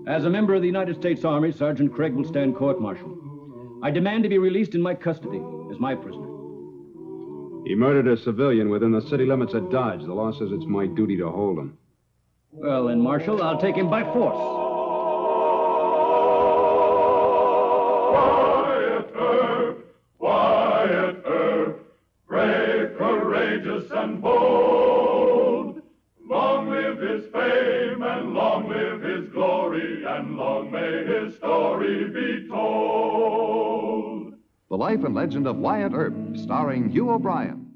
As a member of the United States Army, Sergeant Craig will stand court-martial. I demand to be released in my custody as my prisoner. He murdered a civilian within the city limits of Dodge. The law says it's my duty to hold him. Well, then, Marshal, I'll take him by force. Wyatt Earp, brave, courageous, and bold. Long live his fame, and long live his glory, and long may his story be told. The Life and Legend of Wyatt Earp, starring Hugh O'Brien.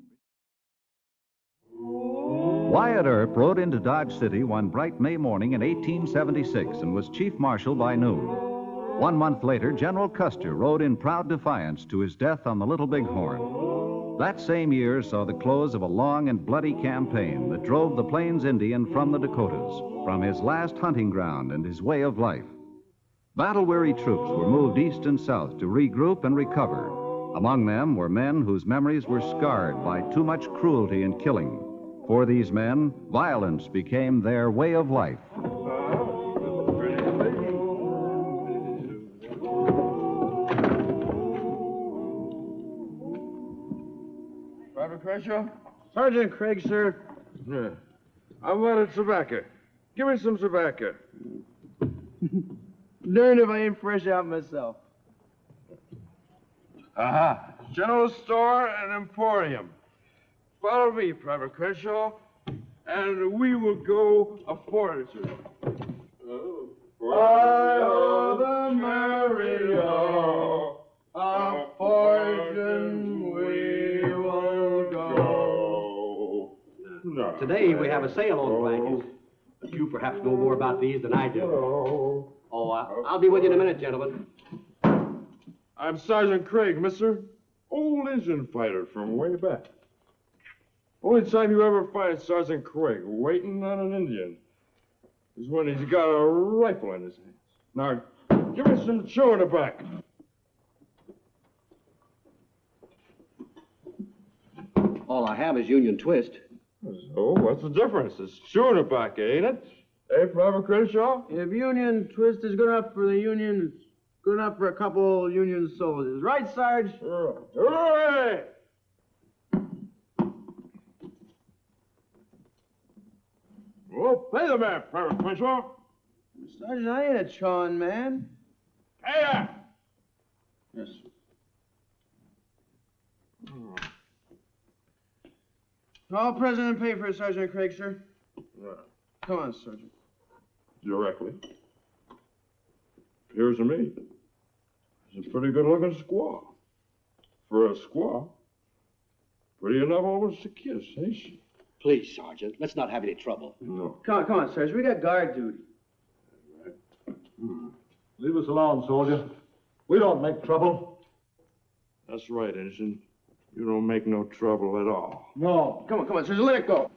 Wyatt Earp rode into Dodge City one bright May morning in 1876 and was chief marshal by noon. 1 month later, General Custer rode in proud defiance to his death on the Little Bighorn. That same year saw the close of a long and bloody campaign that drove the Plains Indian from the Dakotas, from his last hunting ground and his way of life. Battle-weary troops were moved east and south to regroup and recover. Among them were men whose memories were scarred by too much cruelty and killing. For these men, violence became their way of life. Private Crenshaw? Sergeant Craig, sir. Yeah. I wanted tobacco. Give me some tobacco. Darned if I ain't fresh out myself. Aha. General store and emporium. Follow me, Private Crenshaw, and we will go a fortitude. Fly the merry-o, a fortune we will go. No. Today we have a sale on blankets, but you perhaps know more about these than I do. Oh, I'll be with you in a minute, gentlemen. I'm Sergeant Craig, mister. Old Indian fighter from way back. Only time you ever find Sergeant Craig waiting on an Indian is when he's got a rifle in his hands. Now, give me some chewing tobacco. All I have is Union Twist. So, what's the difference? It's chewing tobacco, ain't it? Hey, Private Crenshaw? If Union Twist is good enough for the Union, it's good enough for a couple Union soldiers. Right, Sarge? Hooray! Well, pay the man, Private Crenshaw. Sergeant, I ain't a chawing man. Pay her! Yes. All present and paid for Sergeant Craig, sir. Yeah. Come on, Sergeant. Directly. Appears to me he's a pretty good-looking squaw. For a squaw, pretty enough almost to kiss, ain't she? Please, Sergeant, let's not have any trouble. No. Come on, Sergeant. We got guard duty. Leave us alone, soldier. We don't make trouble. That's right, Ensign. You don't make no trouble at all. No. Come on, Sergeant. Let it go.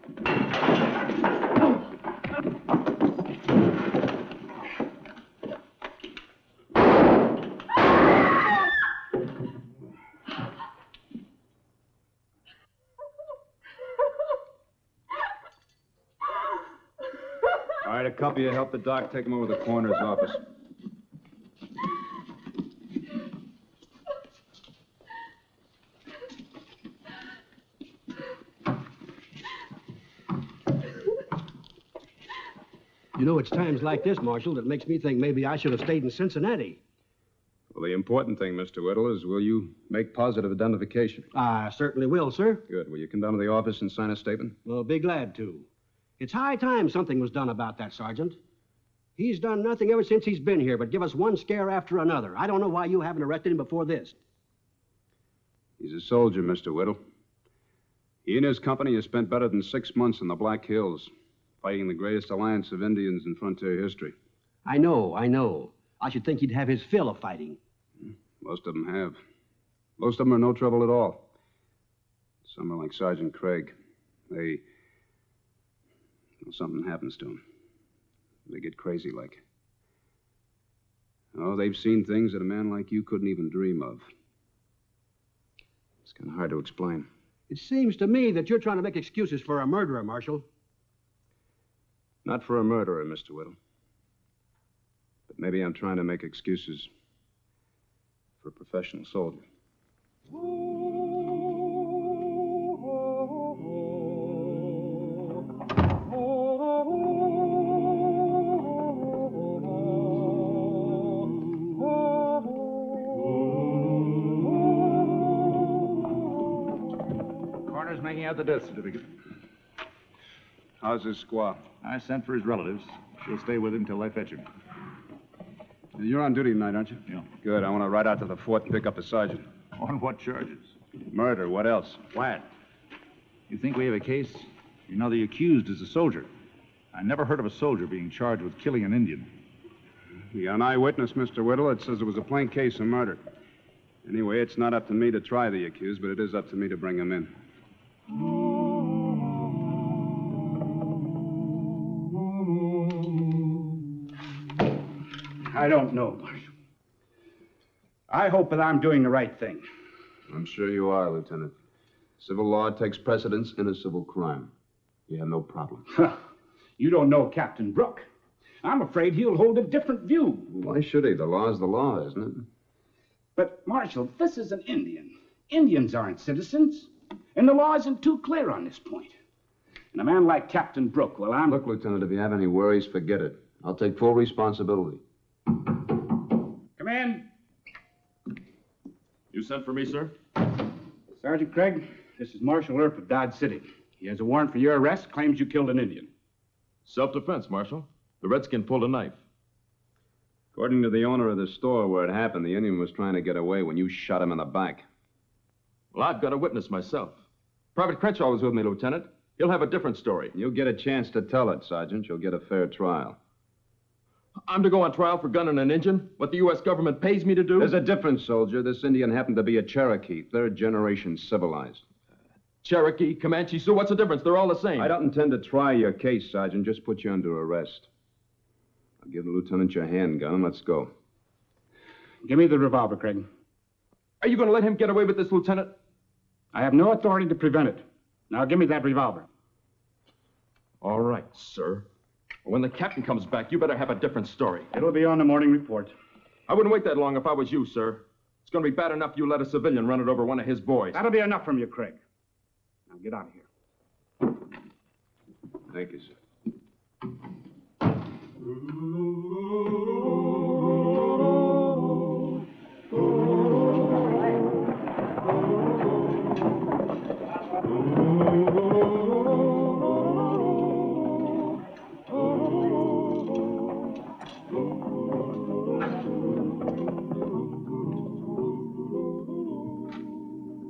All right, a couple of you help the doc take him over to the coroner's office. You know, it's times like this, Marshal, that makes me think maybe I should have stayed in Cincinnati. Well, the important thing, Mr. Whittle, is will you make positive identification? I certainly will, sir. Good. Will you come down to the office and sign a statement? Well, be glad to. It's high time something was done about that, Sergeant. He's done nothing ever since he's been here but give us one scare after another. I don't know why you haven't arrested him before this. He's a soldier, Mr. Whittle. He and his company have spent better than 6 months in the Black Hills, fighting the greatest alliance of Indians in frontier history. I know. I should think he'd have his fill of fighting. Most of them have. Most of them are no trouble at all. Some are like Sergeant Craig. Well, something happens to them. They get crazy like. Oh, they've seen things that a man like you couldn't even dream of. It's kind of hard to explain. It seems to me that you're trying to make excuses for a murderer, Marshal. Not for a murderer, Mr. Whittle. Maybe I'm trying to make excuses for a professional soldier. Coroner's making out the death certificate. How's his squaw? I sent for his relatives. She'll stay with him till they fetch him. You're on duty tonight, aren't you? Yeah. Good. I want to ride out to the fort and pick up the sergeant. On what charges? Murder. What else? Wyatt, you think we have a case? You know the accused is a soldier. I never heard of a soldier being charged with killing an Indian. We got an eyewitness, Mr. Whittle. It says it was a plain case of murder. Anyway, it's not up to me to try the accused, but it is up to me to bring him in. I don't know, Marshal. I hope that I'm doing the right thing. I'm sure you are, Lieutenant. Civil law takes precedence in a civil crime. You have no problem. You don't know Captain Brooke. I'm afraid he'll hold a different view. Why should he? The law's the law, isn't it? But, Marshal, this is an Indian. Indians aren't citizens. And the law isn't too clear on this point. And a man like Captain Brooke, well, Look, Lieutenant, if you have any worries, forget it. I'll take full responsibility. Come in. You sent for me, sir? Sergeant Craig, this is Marshal Earp of Dodge City. He has a warrant for your arrest, claims you killed an Indian. Self-defense, Marshal. The redskin pulled a knife. According to the owner of the store where it happened, the Indian was trying to get away when you shot him in the back. Well, I've got a witness myself. Private Crenshaw was with me, Lieutenant. He'll have a different story. You'll get a chance to tell it, Sergeant. You'll get a fair trial. I'm to go on trial for gunning an Indian? What the U.S. government pays me to do? There's a difference, soldier. This Indian happened to be a Cherokee, third generation civilized. Cherokee, Comanche, Sioux, what's the difference? They're all the same. I don't intend to try your case, Sergeant. Just put you under arrest. I'll give the lieutenant your handgun and let's go. Give me the revolver, Craig. Are you going to let him get away with this, Lieutenant? I have no authority to prevent it. Now give me that revolver. All right, sir. When the captain comes back, you better have a different story. It'll be on the morning report. I wouldn't wait that long if I was you, sir. It's going to be bad enough you let a civilian run it over one of his boys. That'll be enough from you, Craig. Now get out of here. Thank you, sir.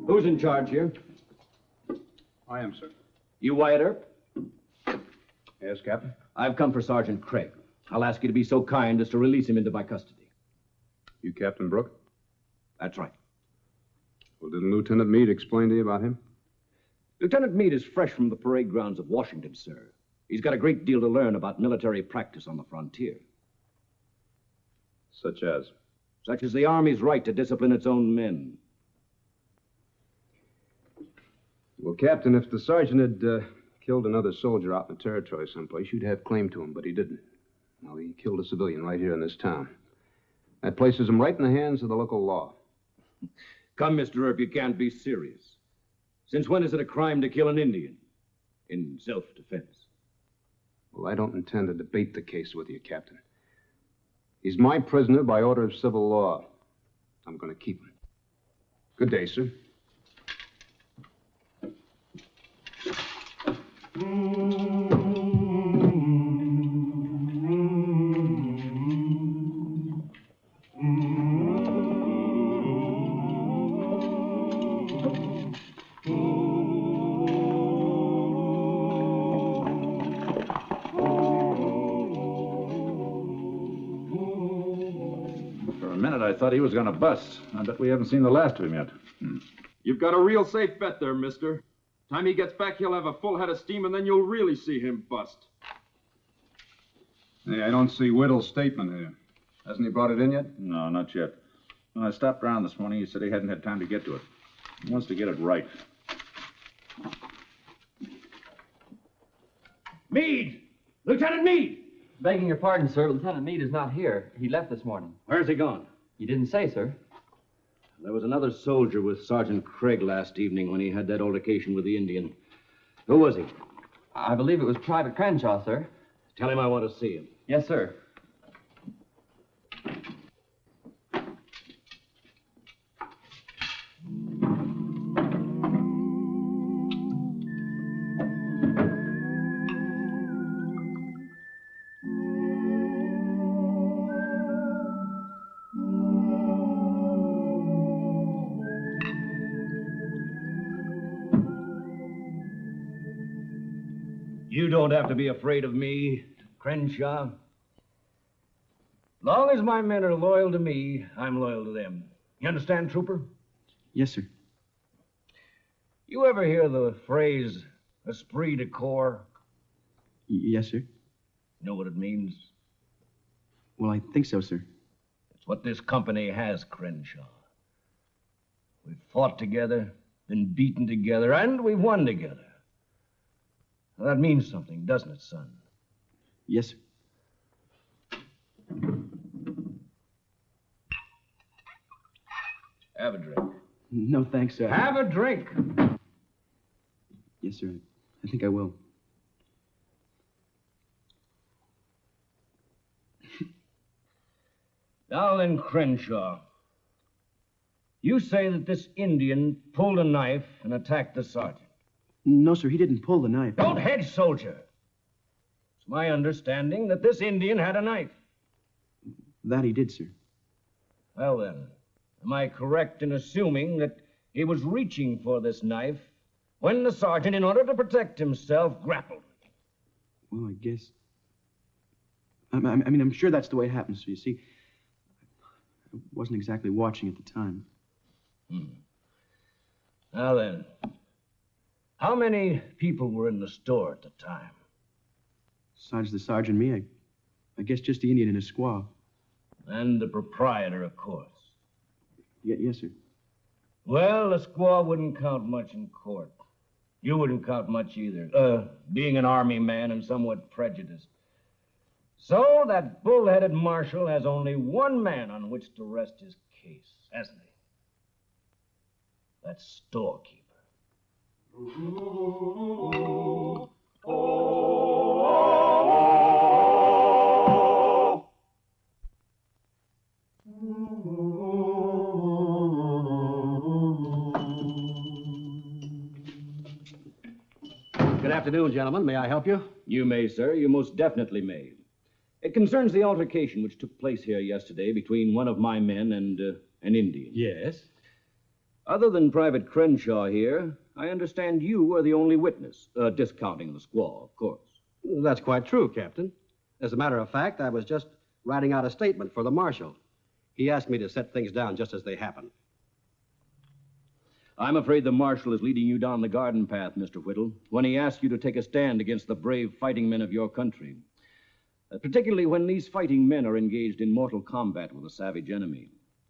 Who's in charge here? I am, sir. You Wyatt Earp? Yes, Captain? I've come for Sergeant Craig. I'll ask you to be so kind as to release him into my custody. You Captain Brooke? That's right. Well, didn't Lieutenant Meade explain to you about him? Lieutenant Meade is fresh from the parade grounds of Washington, sir. He's got a great deal to learn about military practice on the frontier. Such as? Such as the Army's right to discipline its own men. Well, Captain, if the sergeant had killed another soldier out in the territory someplace, you'd have claim to him, but he didn't. No, he killed a civilian right here in this town. That places him right in the hands of the local law. Come, Mr. Earp, you can't be serious. Since when is it a crime to kill an Indian? In self-defense. Well, I don't intend to debate the case with you, Captain. He's my prisoner by order of civil law. I'm going to keep him. Good day, sir. I thought he was going to bust. I bet we haven't seen the last of him yet. You've got a real safe bet there, mister. Time he gets back, he'll have a full head of steam, and then you'll really see him bust. Hey, I don't see Whittle's statement here. Hasn't he brought it in yet? No, not yet. When I stopped around this morning, he said he hadn't had time to get to it. He wants to get it right. Meade! Lieutenant Meade! Begging your pardon, sir, Lieutenant Meade is not here. He left this morning. Where's he gone? He didn't say, sir. There was another soldier with Sergeant Craig last evening when he had that altercation with the Indian. Who was he? I believe it was Private Crenshaw, sir. Tell him I want to see him. Yes, sir. You don't have to be afraid of me, Crenshaw. Long as my men are loyal to me, I'm loyal to them. You understand, Trooper? Yes, sir. You ever hear the phrase esprit de corps? Yes, sir. Know what it means? Well, I think so, sir. It's what this company has, Crenshaw. We've fought together, been beaten together, and we've won together. Well, that means something, doesn't it, son? Yes, sir. Have a drink. No, thanks, sir. Have a drink. Yes, sir. I think I will. Now then, Crenshaw. You say that this Indian pulled a knife and attacked the sergeant. No, sir, he didn't pull the knife. Don't hedge, soldier. It's my understanding that this Indian had a knife. That he did, sir. Well, then, am I correct in assuming that he was reaching for this knife when the sergeant, in order to protect himself, grappled? Well, I guess... I mean, I'm sure that's the way it happens, so you see, I wasn't exactly watching at the time. Now then, how many people were in the store at the time? Besides the sergeant and me, I guess just the Indian and his squaw. And the proprietor, of course. Yes, sir. Well, the squaw wouldn't count much in court. You wouldn't count much either, being an army man and somewhat prejudiced. So that bull-headed marshal has only one man on which to rest his case, hasn't he? That's storekeeper. Good afternoon, gentlemen. May I help you? You may, sir. You most definitely may. It concerns the altercation which took place here yesterday between one of my men and an Indian. Yes. Other than Private Crenshaw here, I understand you are the only witness, discounting the squaw, of course. That's quite true, Captain. As a matter of fact, I was just writing out a statement for the marshal. He asked me to set things down just as they happened. I'm afraid the marshal is leading you down the garden path, Mr. Whittle, when he asks you to take a stand against the brave fighting men of your country. Particularly when these fighting men are engaged in mortal combat with a savage enemy.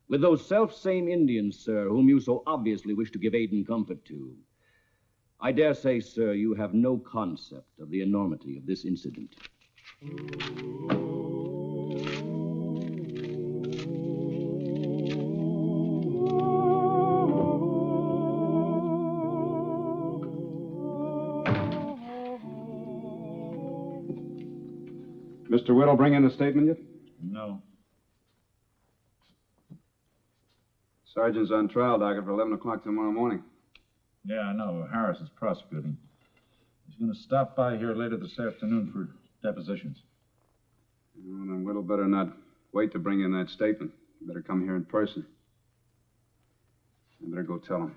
With those self-same Indians, sir, whom you so obviously wish to give aid and comfort to. I dare say, sir, you have no concept of the enormity of this incident. Mr. Whittle bring in a statement yet? No. Sergeant's on trial docket for 11 o'clock tomorrow morning. Yeah, I know. Harris is prosecuting. He's going to stop by here later this afternoon for depositions. Well, then Whittle better not wait to bring in that statement. Better come here in person. I better go tell him.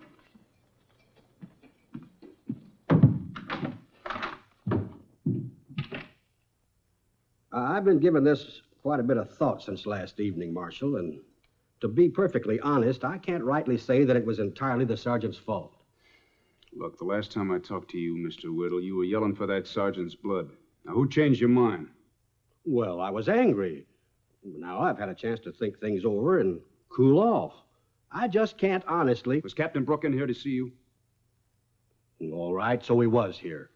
I've been giving this quite a bit of thought since last evening, Marshal, and to be perfectly honest, I can't rightly say that it was entirely the sergeant's fault. Look, the last time I talked to you, Mr. Whittle, you were yelling for that sergeant's blood. Now, who changed your mind? Well, I was angry. Now I've had a chance to think things over and cool off. I just can't honestly... Was Captain Brooke in here to see you? All right, so he was here.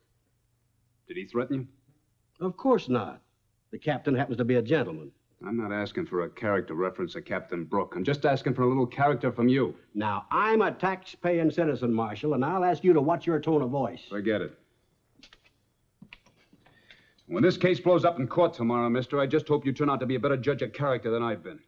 Did he threaten you? Of course not. The captain happens to be a gentleman. I'm not asking for a character reference to Captain Brooke. I'm just asking for a little character from you. Now, I'm a tax-paying citizen, Marshal, and I'll ask you to watch your tone of voice. Forget it. When this case blows up in court tomorrow, mister, I just hope you turn out to be a better judge of character than I've been.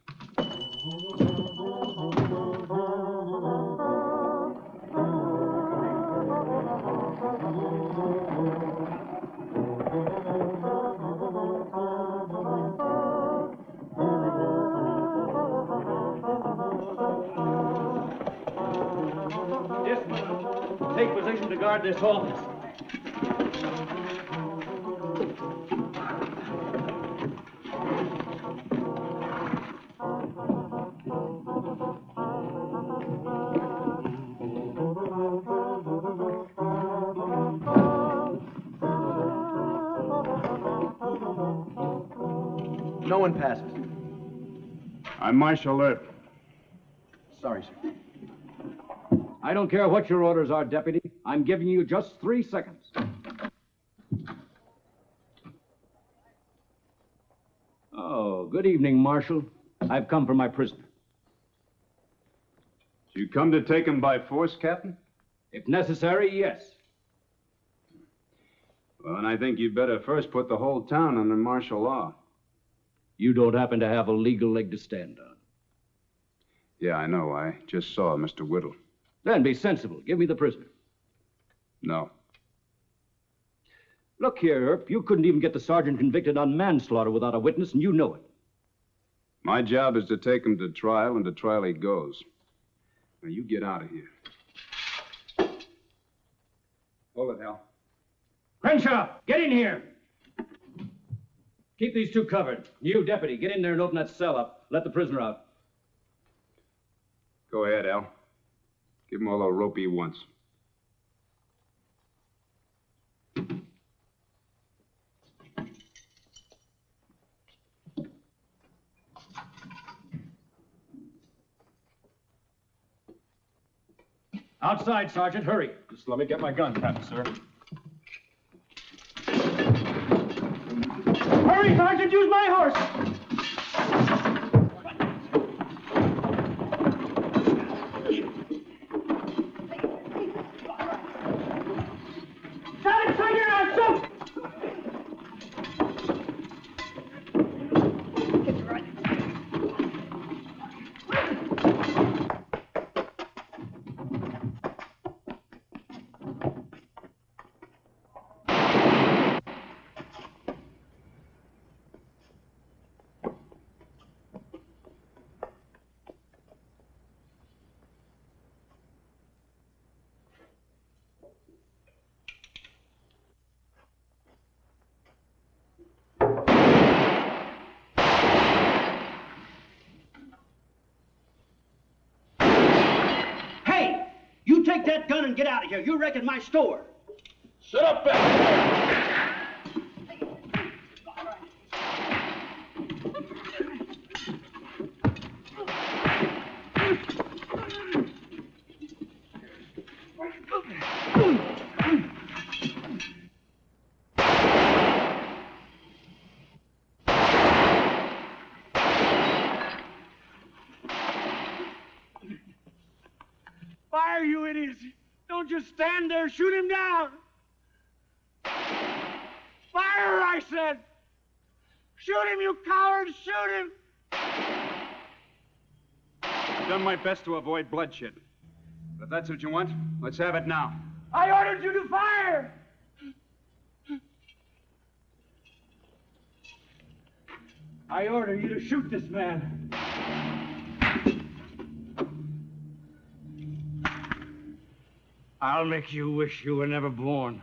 Dismount. Take position to guard this office. No one passes. I'm Marshal Earp. Sorry, sir. I don't care what your orders are, Deputy. I'm giving you just 3 seconds. Oh, good evening, Marshal. I've come for my prisoner. Did you come to take him by force, Captain? If necessary, yes. Well, then I think you'd better first put the whole town under martial law. You don't happen to have a legal leg to stand on. Yeah, I know. I just saw Mr. Whittle. Then be sensible. Give me the prisoner. No. Look here, Earp. You couldn't even get the sergeant convicted on manslaughter without a witness, and you know it. My job is to take him to trial, and to trial he goes. Now, you get out of here. Hold it, Hal. Crenshaw, get in here. Keep these two covered. You, Deputy, get in there and open that cell up. Let the prisoner out. Go ahead, Al. Give him all the rope he wants. Outside, Sergeant. Hurry. Just let me get my gun, Captain, sir. Hurry, Sergeant, use my horse! Sergeant, turn your eyes, shoot! You take that gun and get out of here. You're wrecking my store. Sit up back there. Fire, you idiots! Don't just stand there. Shoot him down! Fire, I said! Shoot him, you cowards! Shoot him! I've done my best to avoid bloodshed. But if that's what you want, let's have it now. I ordered you to fire! I order you to shoot this man. I'll make you wish you were never born.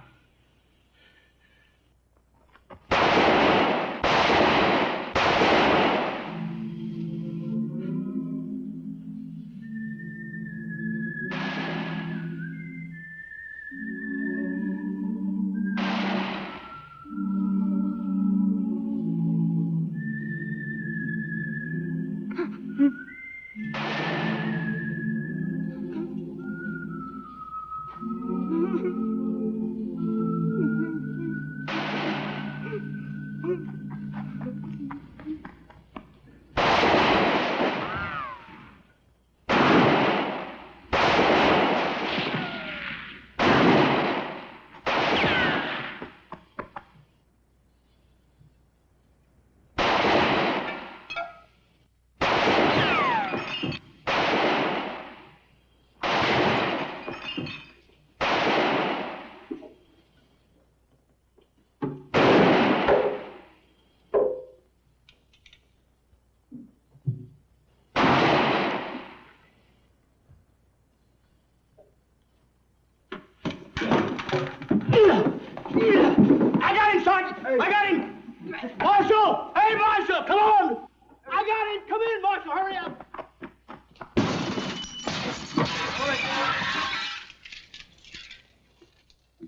Marshal! Hey, Marshal, come on! I got him! Come in, Marshal, hurry up!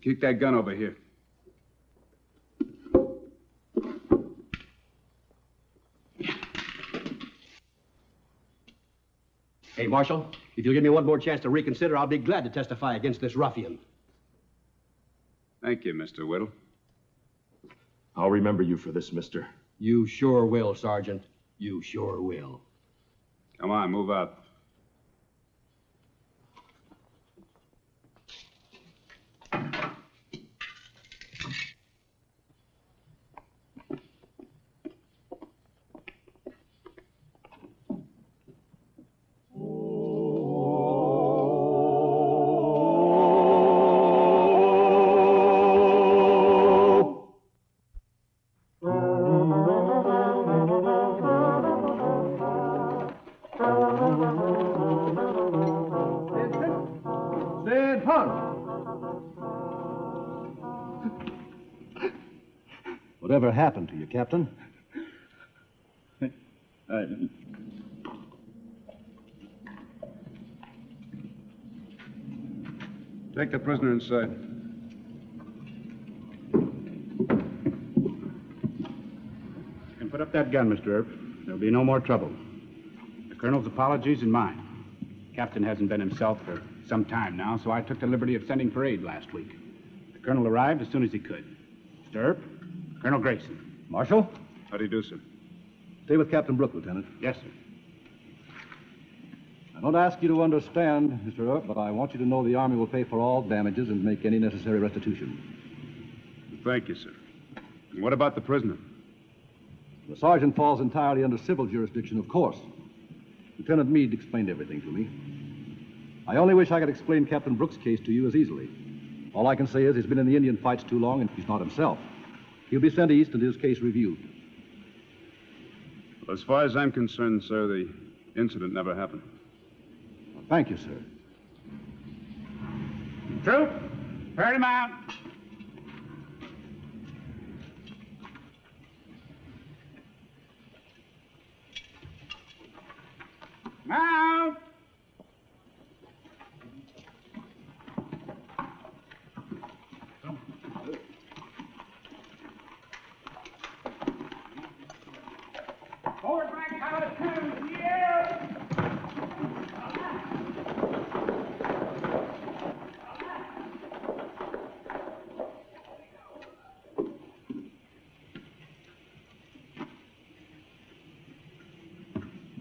Kick that gun over here. Hey, Marshal, if you'll give me one more chance to reconsider, I'll be glad to testify against this ruffian. Thank you, Mr. Whittle. I'll remember you for this, mister. You sure will, Sergeant. You sure will. Come on, move out. Whatever happened to you, Captain? Take the prisoner inside. You can put up that gun, Mr. Earp. There'll be no more trouble. The Colonel's apologies and mine. Captain hasn't been himself for some time now, so I took the liberty of sending for aid last week. The Colonel arrived as soon as he could. Mr. Earp, Colonel Grayson. Marshal? How do you do, sir? Stay with Captain Brooke, Lieutenant. Yes, sir. I don't ask you to understand, Mr. Earp, but I want you to know the Army will pay for all damages and make any necessary restitution. Thank you, sir. And what about the prisoner? The sergeant falls entirely under civil jurisdiction, of course. Lieutenant Meade explained everything to me. I only wish I could explain Captain Brooke's case to you as easily. All I can say is he's been in the Indian fights too long and he's not himself. He'll be sent east and his case reviewed. Well, as far as I'm concerned, sir, the incident never happened. Well, thank you, sir. Troop, hurry him out. Out! Forward rank out of 2, yeah!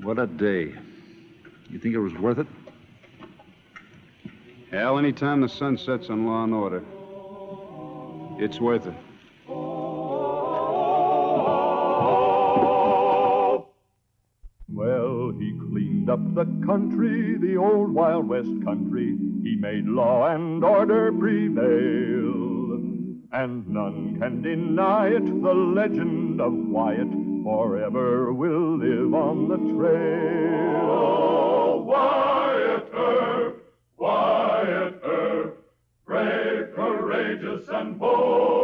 What a day. You think it was worth it? Hell, any time the sun sets on law and order, it's worth it. Well, he cleaned up the country, the old Wild West country. He made law and order prevail. And none can deny it, the legend of Wyatt forever will live on the trail. Oh, Wyatt Earp, Wyatt Earp, brave, courageous, and bold.